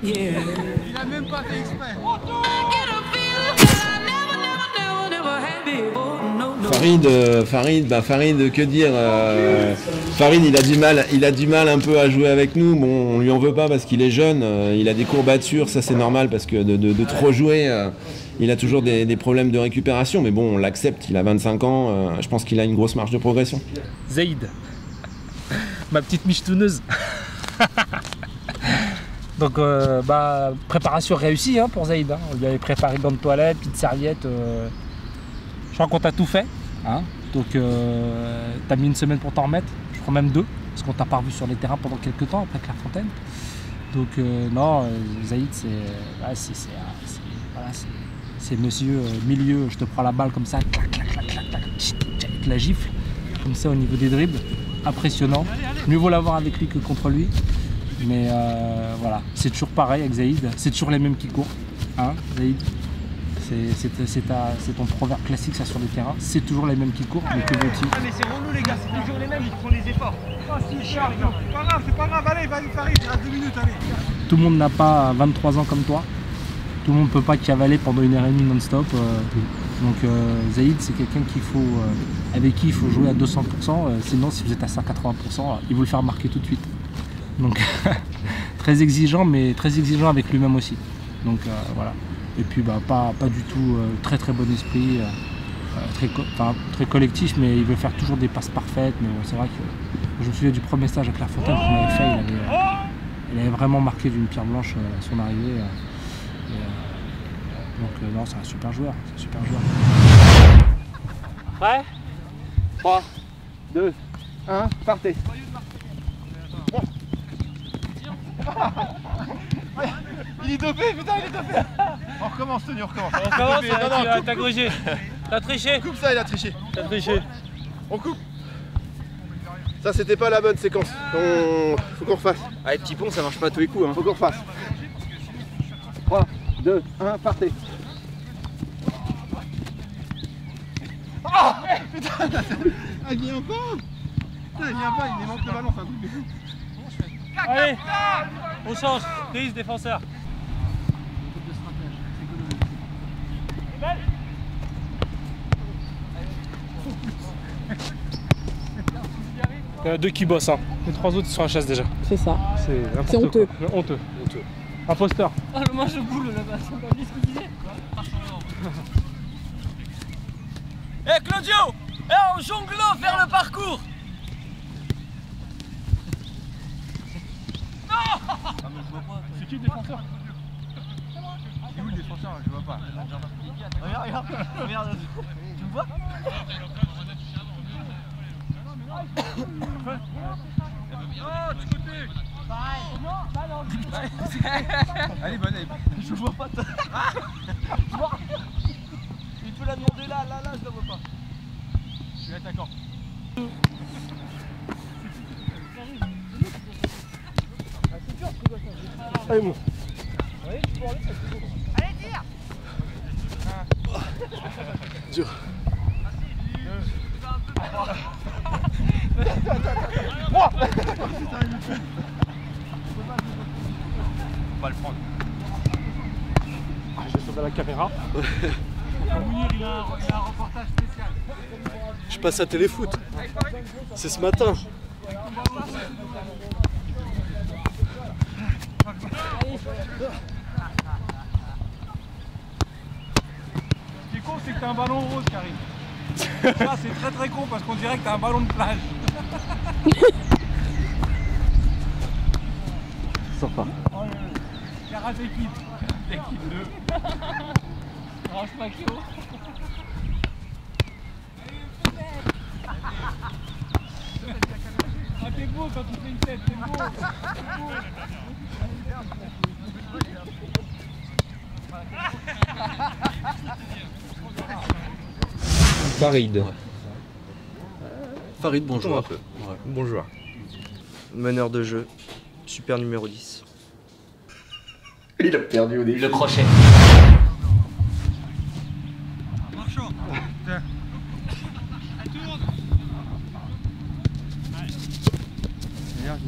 Il a même pas fait exprès. Farid, que dire Farid, il a du mal un peu à jouer avec nous. Bon, on lui en veut pas parce qu'il est jeune, il a des courbatures, ça c'est normal parce que de trop jouer, il a toujours des problèmes de récupération. Mais bon, on l'accepte, il a 25 ans, je pense qu'il a une grosse marge de progression. Zaïd, ma petite michetouneuse. Donc préparation réussie hein, pour Zaïd. Hein. On lui avait préparé gants de toilette, petite serviette. Je crois qu'on t'a tout fait. Hein. Donc t'as mis une semaine pour t'en remettre, je crois même 2, parce qu'on t'a pas revu sur les terrains pendant quelques temps après Clairefontaine. Donc non, Zaïd c'est monsieur milieu, je te prends la balle comme ça, clac, clac, clac, clac, clac, avec la gifle, comme ça au niveau des dribbles, impressionnant. Mieux vaut l'avoir avec lui que contre lui. Mais voilà, c'est toujours pareil avec Zaïd, c'est toujours les mêmes qui courent. Hein, Zaïd, c'est ton proverbe classique ça sur le terrain, c'est toujours les mêmes qui courent, mais que veux-tu? Ah mais c'est relou les gars, c'est toujours les mêmes, ils font les efforts. Oh c'est chiant les gars. C'est pas grave, allez, vas-y Farid, il reste 2 minutes, allez. Tout le monde n'a pas 23 ans comme toi, tout le monde ne peut pas cavaler pendant 1h30 non-stop. Donc Zaïd c'est quelqu'un avec qui il faut jouer à 200%, sinon si vous êtes à 180%, il vous le faire marquer tout de suite. Donc très exigeant, mais très exigeant avec lui-même aussi. Donc voilà. Et puis pas du tout très bon esprit, très collectif, mais il veut faire toujours des passes parfaites. Mais c'est vrai que je me souviens du premier stage à Clairefontaine qu'on avait fait, il avait vraiment marqué d'une pierre blanche à son arrivée. Donc non, c'est un super joueur, Prêt ? 3, 2, 1, partez. Il est dopé, putain, il est dopé. On recommence, Tony, on recommence. On recommence, t'as grugé. T'as triché. Coupe ça, il a triché. T'as triché. On coupe. Ça c'était pas la bonne séquence, faut qu'on refasse. Allez, petit pont, ça marche pas à tous les coups. Hein. Faut qu'on refasse. 3, 2, 1, partez. Oh putain, il vient pas. Putain, il vient pas, il manque le ballon, c'est un truc de fou. Allez, on change, prise, défenseur. Il y en a 2 qui bossent, hein. Les 3 autres ils sont à la chasse déjà. C'est ça. C'est honteux. Honteux. Imposteur. Ah le manche de boule là-bas, c'est pas bien ce qu'il disait. Eh Claudio, on jongle vers le parcours. C'est qui le défenseur? C'est où le défenseur? Je vois pas. Regarde. Tu me vois? Oh, du côté. Allez, bonne, Je vois pas. Il peut la demander là, je la vois pas. Je suis attaquant. Allez, bon. Allez, tire. Dur. On va le prendre. J'ai sauvé la caméra. Mounir, il a un reportage spécial. Je passe à Téléfoot. C'est ce matin. Ce qui est con, c'est que t'as un ballon rose, Karim. Ça, c'est très con parce qu'on dirait que t'as un ballon de plage. Sympa. Oh, Karaté Kid. L'équipe 2. Range pas chaud. Ah, t'es beau quand tu fais une tête, t'es beau. Farid. Farid, bon joueur. Bon joueur. Meneur de jeu, super numéro 10. Il a perdu au début. Le crochet.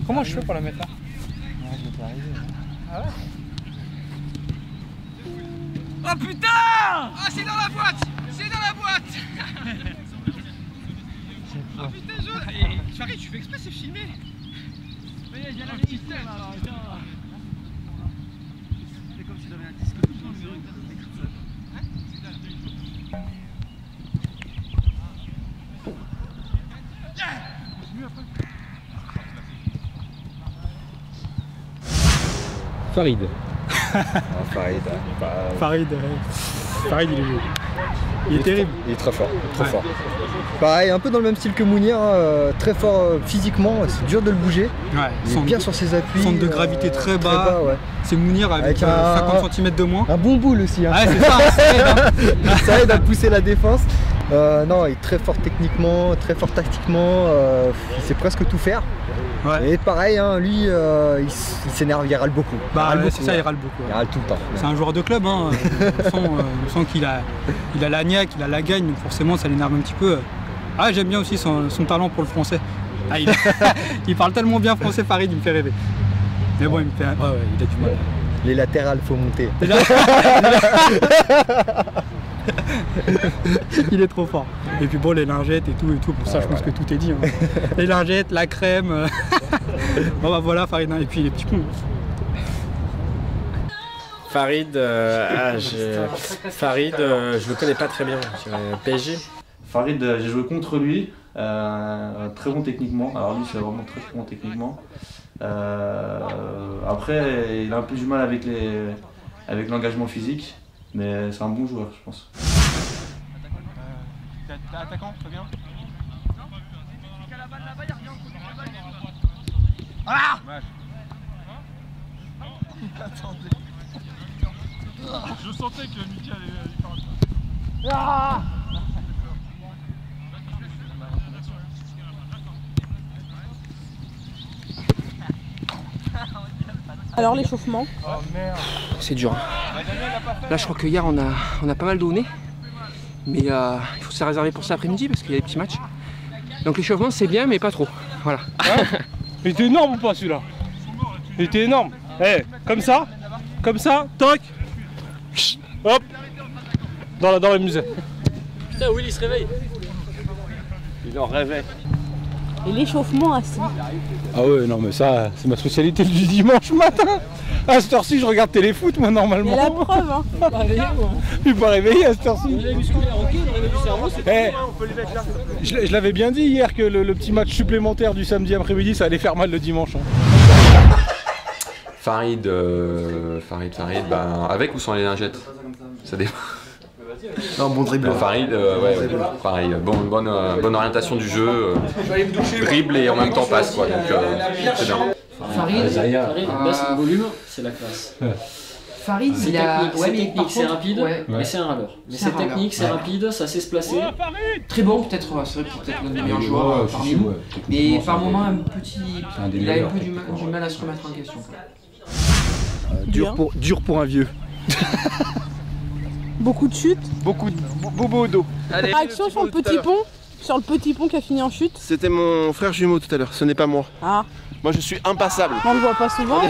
Comment je fais pour la mettre là? Oh putain! Ah, c'est dans la boîte! C'est dans la boîte! Ah putain, Farid, tu fais exprès, c'est filmé! Il y a la petite là, alors, c'est comme si j'avais un disque tout le temps, Farid. Farid, il est beau. Il est terrible. Il est très fort, trop fort. Pareil, un peu dans le même style que Mounir, très fort physiquement, c'est dur de le bouger. Ouais, Il est bien sur ses appuis. centre de gravité très bas. ouais. C'est Mounir avec, Avec un- 50 cm de moins. Un bon boule aussi. Hein. Ouais, c'est ça, ça aide, hein. Ça aide à pousser la défense. Non, il est très fort techniquement, très fort tactiquement, il sait presque tout faire. Ouais. Et pareil, hein, lui, il s'énerve, il râle beaucoup. Bah, Il râle c'est ça, il râle beaucoup. Il râle tout le temps. C'est un joueur de club, hein. on sent qu'il a la niaque, il a la gagne, donc forcément ça l'énerve un petit peu. Ah, j'aime bien aussi son talent pour le français. Ah, il parle tellement bien français, Farid, il me fait rêver. Mais bon, il me fait... Ouais, il a du mal. Les latérales, faut monter. Il est trop fort. Et puis bon, les lingettes et tout, pour ça je pense que tout est dit. Hein. Les lingettes, la crème. Bon bah voilà, Farid, hein. Et puis les petits ponts. Farid, je le connais pas très bien. PSG. Farid, j'ai joué contre lui, très bon techniquement. Alors lui, c'est vraiment très bon techniquement. Après, il a un peu du mal avec l'engagement physique, mais c'est un bon joueur, je pense. T'es attaquant, très bien. Ah! Attendez. Je sentais que Mika allait faire un coup. Alors l'échauffement? C'est dur. Là je crois que hier on a pas mal donné. Mais il faut se réserver pour cet après-midi parce qu'il y a des petits matchs. Donc l'échauffement c'est bien mais pas trop. Voilà. Il était énorme ou pas celui-là? Il était énorme. Eh, comme ça, toc, hop, dans le musée. Putain, Willy se réveille. Il en rêvait. Et l'échauffement assis? Ah ouais, non mais ça, c'est ma spécialité du dimanche matin. À cette heure-ci, je regarde téléfoot moi normalement. Il y a la preuve, hein. Je suis pas réveillé à cette heure-ci. Je l'avais bien dit hier que le petit match supplémentaire du samedi après-midi, ça allait faire mal le dimanche. Hein. Farid, bah, avec ou sans les lingettes? Ça dépend. Non, bon dribble. Farid, ouais, pareil, bonne orientation du jeu, dribble et en même temps passe, quoi, donc c'est bien. Farid, baisse le volume, c'est la classe. Farid, c'est technique, c'est rapide, ouais. mais c'est un râleur. Mais c'est technique, c'est rapide, ça sait se placer. Très bon, peut-être, c'est vrai que peut-être l'un des meilleurs joueurs parmi nous. Mais par moment, il a un peu du mal à se remettre en question. Dur pour un vieux. Beaucoup de chutes. Beaucoup de bobo au dos. Réaction sur le petit pont qui a fini en chute. C'était mon frère jumeau tout à l'heure, ce n'est pas moi. Ah. Moi je suis impassable. On le voit pas souvent.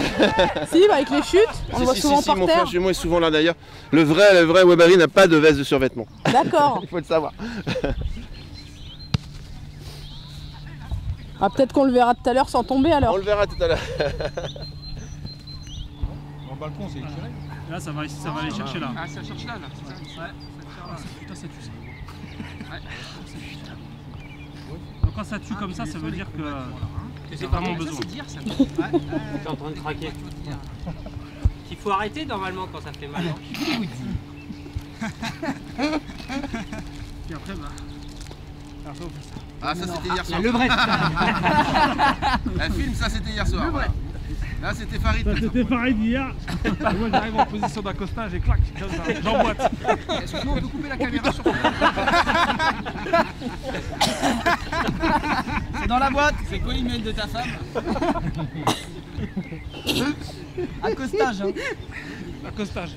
Si, bah avec les chutes, on le voit souvent par mon terre. frère jumeau est souvent là d'ailleurs. Le vrai Webari n'a pas de veste de survêtement. D'accord. Il faut le savoir. Ah, peut-être qu'on le verra tout à l'heure sans tomber alors. On le verra tout à l'heure. Mon balcon c'est éclairé. Là ça va aller chercher là. Ah, ça cherche là, là. Ouais. Putain ça tue ça. Ouais. Donc quand ça tue comme ça veut dire que c'est vraiment besoin. T'es en train de craquer. Il faut arrêter normalement quand ça fait mal. Puis après Ah, ça c'était hier soir. Le vrai. La film, ça c'était hier soir. Voilà. Là c'était Farid. Ça c'était Farid hier. Moi j'arrive en position d'accostage et clac, j'emboîte. Excuse-moi, on peut couper la caméra sur C'est dans la boîte. C'est quoi l'email de ta femme? Accostage, hein. Accostage.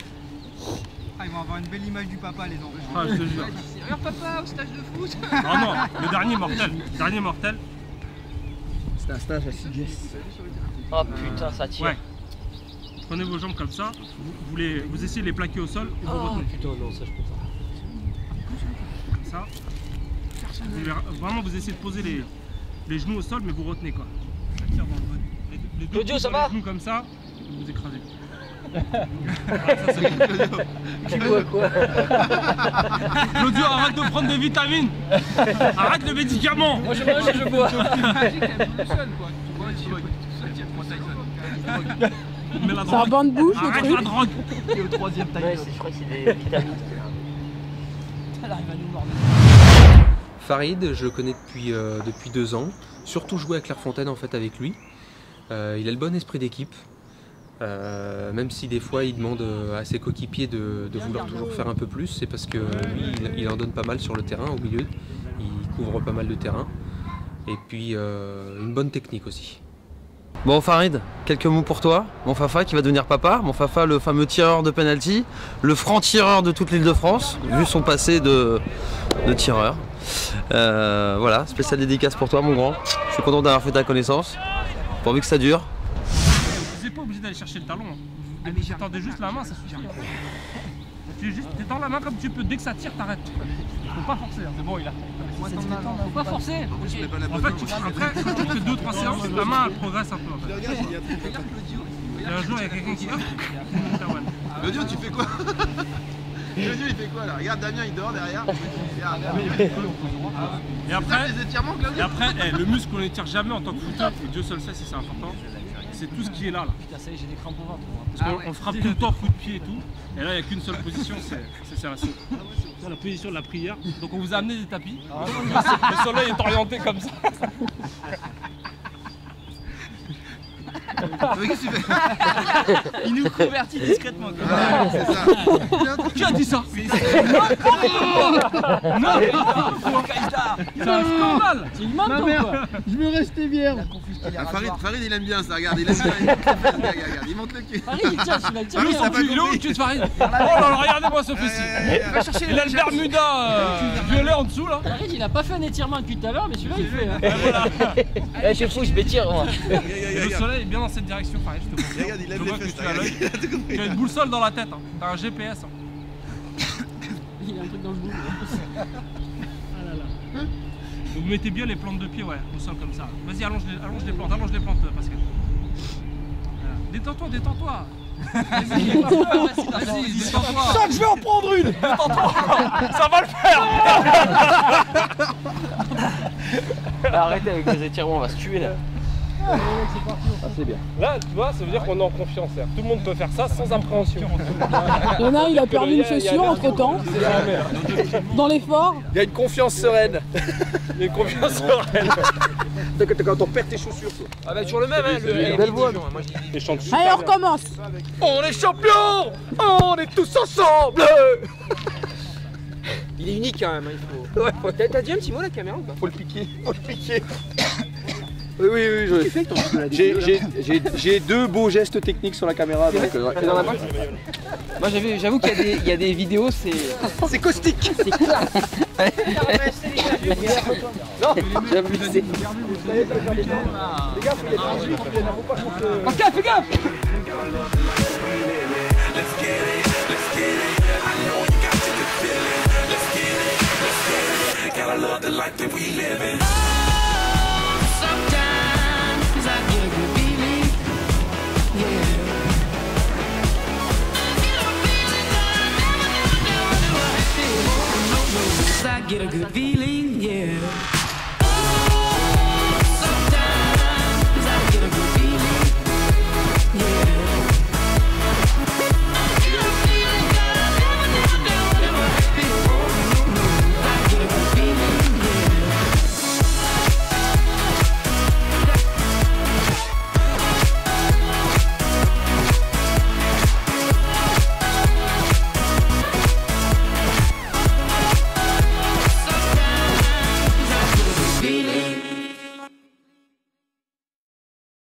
Ah, ils vont avoir une belle image du papa, les enfants. Ah, je te jure. Alors papa, au stage de foot. Ah non, le dernier mortel. Dernier mortel. C'est un stage à CGS. Oh putain, ça tire. Ouais. Prenez vos jambes comme ça, vous essayez de les plaquer au sol et vous retenez. Putain, non, ça je peux pas. Comme ça. Vraiment, vous essayez de poser les genoux au sol, mais vous retenez quoi. Ça tire dans le dos. Les deux Claudio, ça va? Les genoux comme ça, vous vous écrasez. Tu vois quoi? Claudio, arrête de prendre des vitamines. Arrête le médicament. Moi je mange et je bois. C'est un banc de bouche, le arrête truc. la drogue. Et au troisième time. Ouais, je crois que c'est des vitamines. Elle arrive à nous mordre. Farid, je le connais depuis 2 ans. Surtout joué à Clairefontaine en fait avec lui. Il a le bon esprit d'équipe. Même si des fois il demande à ses coéquipiers de vouloir toujours faire un peu plus, c'est parce que lui il en donne pas mal sur le terrain au milieu. Il couvre pas mal de terrain. Et puis une bonne technique aussi. Bon Farid, quelques mots pour toi, mon Fafa qui va devenir papa, mon Fafa le fameux tireur de penalty, le franc-tireur de toute l'Île-de-France, vu son passé de tireur. Voilà, spéciale dédicace pour toi mon grand, je suis content d'avoir fait ta connaissance, pourvu que ça dure. Vous n'êtes pas obligé d'aller chercher le talon. Hein. Tendez juste la main, ça suffit. Tu tends la main comme tu peux, dès que ça tire, t'arrêtes. Faut pas forcer, hein. C'est bon, il a. Faut pas forcer. En fait, après, quand tu fais 2-3 séances, la main elle progresse un peu. En fait. Et un jour, il y a quelqu'un qui. Claudio, tu fais quoi? Claudio, il fait quoi là? Regarde, Damien, il dort derrière. Et après, le muscle qu'on n'étire jamais en tant que footeur, et Dieu seul sait si c'est important, c'est tout ce qui est là. Putain, ça y est, j'ai des crampes au ventre. Parce qu'on frappe tout le temps, coup de pied et tout. Et là, il n'y a qu'une seule position, c'est la position de la prière. Donc on vous a amené des tapis. Le soleil est orienté comme ça. Mais qu'est-ce que tu fais? Il nous convertit discrètement. C'est ça. Qui a dit ça? Non, c'est un scandale. tu lui manques quoi? Je veux rester vierge. Farid, il aime bien ça, regarde, il aime bien. Il monte le cul. Farid, tiens, tu vas le tirer. Il est où le cul de Farid? Oh là là, regardez-moi ce fessier. Va chercher Il a le Bermuda violet en dessous là. Farid, il a pas fait un étirement depuis tout à l'heure, mais celui-là il fait. Eh, je suis fou, je m'étire moi. Le soleil est bien dans cette direction, Farid, je te confirme. Regarde, il Je lève vois les que fesses. tu as l'œil. Tu as une boussole dans la tête, hein. T'as un GPS. Hein. Il a un truc dans le bout. Ah là là. Vous mettez bien les plantes de pied, ouais, au sol comme ça. Vas-y, allonge les plantes, Pascal. Voilà. Détends-toi. Vas-y, détends-toi. Ça, je vais en prendre une. Détends-toi. Ça va le faire. Arrêtez avec les étirements, on va se tuer là. Ah, c'est bien. Là, tu vois, ça veut dire qu'on est en confiance. Tout le monde peut faire ça sans appréhension. Il y en a un, il a perdu une chaussure entre temps. Dans l'effort. Il y a une confiance sereine. Il y a une confiance sereine. Quand on perd tes chaussures. Ah bah toujours le même, hein, belle voix. Allez, on recommence. On est champions. On est tous ensemble. Il est unique quand même, il faut... Ouais. T'as dit un petit mot la caméra ou pas? Faut le piquer. Oui, j'ai 2 beaux gestes techniques sur la caméra. Donc, C'est dans la boîte. Moi j'avoue qu'il y a des vidéos, c'est caustique. C'est clair. Non, j'avoue c'est... Les gars, faut y aller. Pascal, fais gaffe. Gotta love the life that we live in. I get a good feeling, yeah.